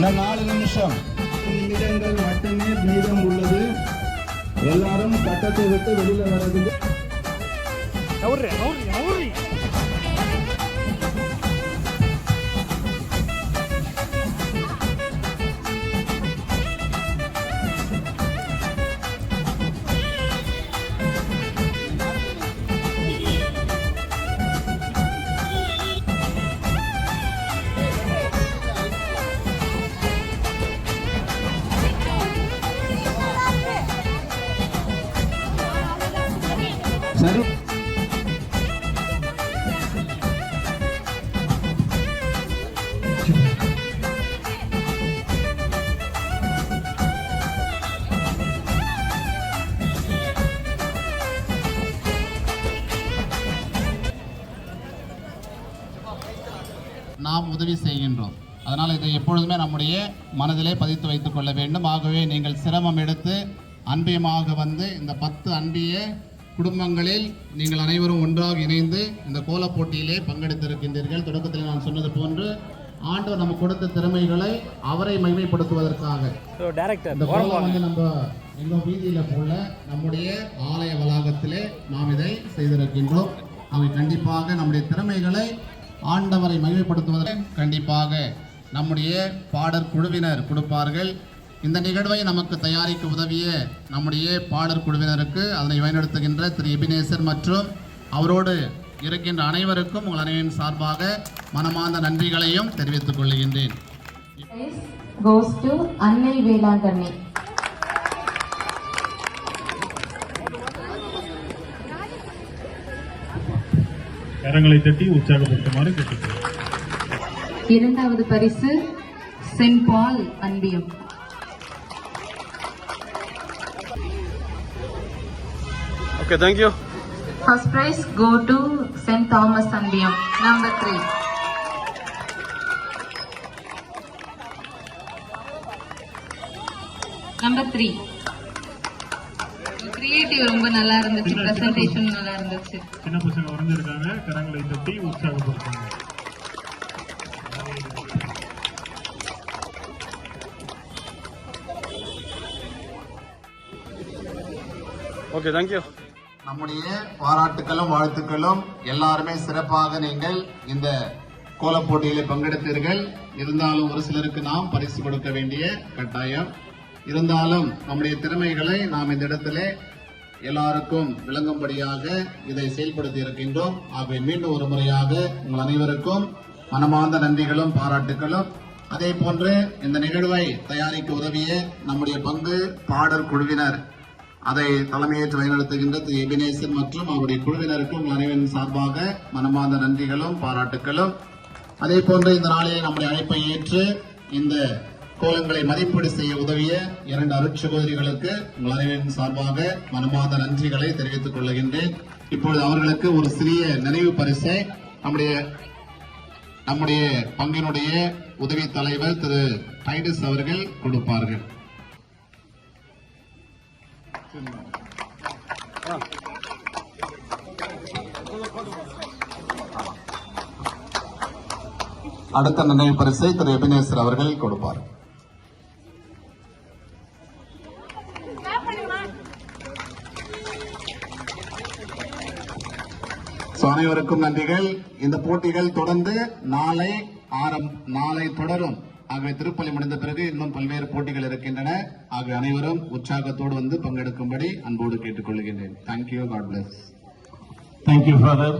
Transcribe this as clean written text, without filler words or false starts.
இன்னும் 4 நிமிஷம் நிமிடங்கள் மட்டுமே மீதம் உள்ளது. எல்லாரும் கட்டத்தை விட்டு வெளியில வர்றது. சரி, நாம் உதவி செய்கின்றோம். அதனால் இதை எப்பொழுதுமே நம்முடைய மனதிலே பதித்து வைத்துக் கொள்ள வேண்டும். ஆகவே நீங்கள் சிரமம் எடுத்து அன்பியமாக வந்து இந்த 10 அன்பிய குடும்பங்களில் நீங்கள் அனைவரும் ஒன்றாக இணைந்து இந்த கோலப் போட்டியிலே பங்கெடுத்திருக்கின்றீர்கள். தொடக்கத்தில் நான் சொன்னது போன்று ஆண்டவர் நமக்கு கொடுத்த திறமைகளை அவரை மகிமைப்படுத்துவதற்காக இந்த கோலம் வந்து நம்ம எங்கள் வீதியில் போல நம்முடைய ஆலய வளாகத்திலே நாம் இதை செய்திருக்கின்றோம். அவை கண்டிப்பாக நம்முடைய திறமைகளை ஆண்டவரை மகிமைப்படுத்துவதற்கு கண்டிப்பாக நம்முடைய பாடற் குழுவினர் கொடுப்பார்கள். இந்த நிகழ்வை நமக்கு தயாரிக்க உதவிய நம்முடைய பாடற் குழுவினருக்கு அதனை வழிநடத்துகின்ற திரு எபினேசர் மற்றும் அவரோடு இருக்கின்ற அனைவருக்கும் உங்கள் அனைவரின் சார்பாக மனமார்ந்த நன்றிகளையும் தெரிவித்துக் கொள்கின்றேன். அன்னை வேளாங்கண்ணி. கரங்களை தட்டி உற்சாகப்படுத்துமாறு கேட்டுக்கொள்கிறேன். 2வது பரிசு சென்ட் பால் அன்பியம். Okay, thank you. First prize go to St. Thomas Anbiyam, number 3. Number 3. Creative ரொம்ப நல்லா இருந்துச்சு, presentation நல்லா இருந்துச்சு. சின்ன பசங்க வந்திருக்காங்க, கரங்களை தட்டி உற்சாகப்படுத்துங்க. Okay, thank you. நம்முடைய பாராட்டுகளும் வாழ்த்துக்களும். எல்லாருமே சிறப்பாக நீங்கள் இந்த கோலப் போட்டியிலே பங்கெடுத்தீர்கள். இருந்தாலும் ஒரு சிலருக்கு நாம் பரிசு கொடுக்க வேண்டிய கட்டாயம் இருந்தாலும் நம்முடைய திறமைகளை நாம் இந்த இடத்திலே எல்லாருக்கும் விளங்கும்படியாக இதை செயல்படுத்தி இருக்கின்றோம். ஆகவே மீண்டும் ஒரு முறையாக உங்கள் அனைவருக்கும் மனமார்ந்த நன்றிகளும் பாராட்டுகளும். அதே போன்று இந்த நிகழ்வை தயாரிக்க உதவிய நம்முடைய பங்கு பாடற் குழுவினர் அதை தலைமையேற்று வழிநடத்துகின்ற திரு எபினேசன் மற்றும் அவருடைய குழுவினருக்கு உங்கள் அனைவரின் சார்பாக மனமார்ந்த நன்றிகளும் பாராட்டுகளும். அதே போன்று இந்த நாளிலே நம்முடைய அழைப்பை ஏற்று இந்த கோலங்களை மதிப்பீடு செய்ய உதவிய 2 அருட்சகோதரிகளுக்கு உங்கள் அனைவரின் சார்பாக மனமார்ந்த நன்றிகளை தெரிவித்துக் கொள்கின்றேன். இப்பொழுது அவர்களுக்கு ஒரு சிறிய நினைவு பரிசை நம்முடைய பங்கினுடைய உதவி தலைவர் திரு டைடஸ் அவர்கள் கொடுப்பார்கள். அடுத்த நினைவு பரிசை திரு எபினேசர் அவர்கள் கொடுப்பார். அனைவருக்கும் நன்றிகள். இந்த போட்டிகள் தொடர்ந்து நாளை தொடரும். ஆகவே திருப்பலி முடிந்த பிறகு இன்னும் பல்வேறு போட்டிகள் இருக்கின்றன. ஆகவே அனைவரும் உற்சாகத்தோடு வந்து பங்கெடுக்கும்படி அன்போடு கேட்டுக்கொள்கின்றேன். Thank you. God bless. Thank you, Father.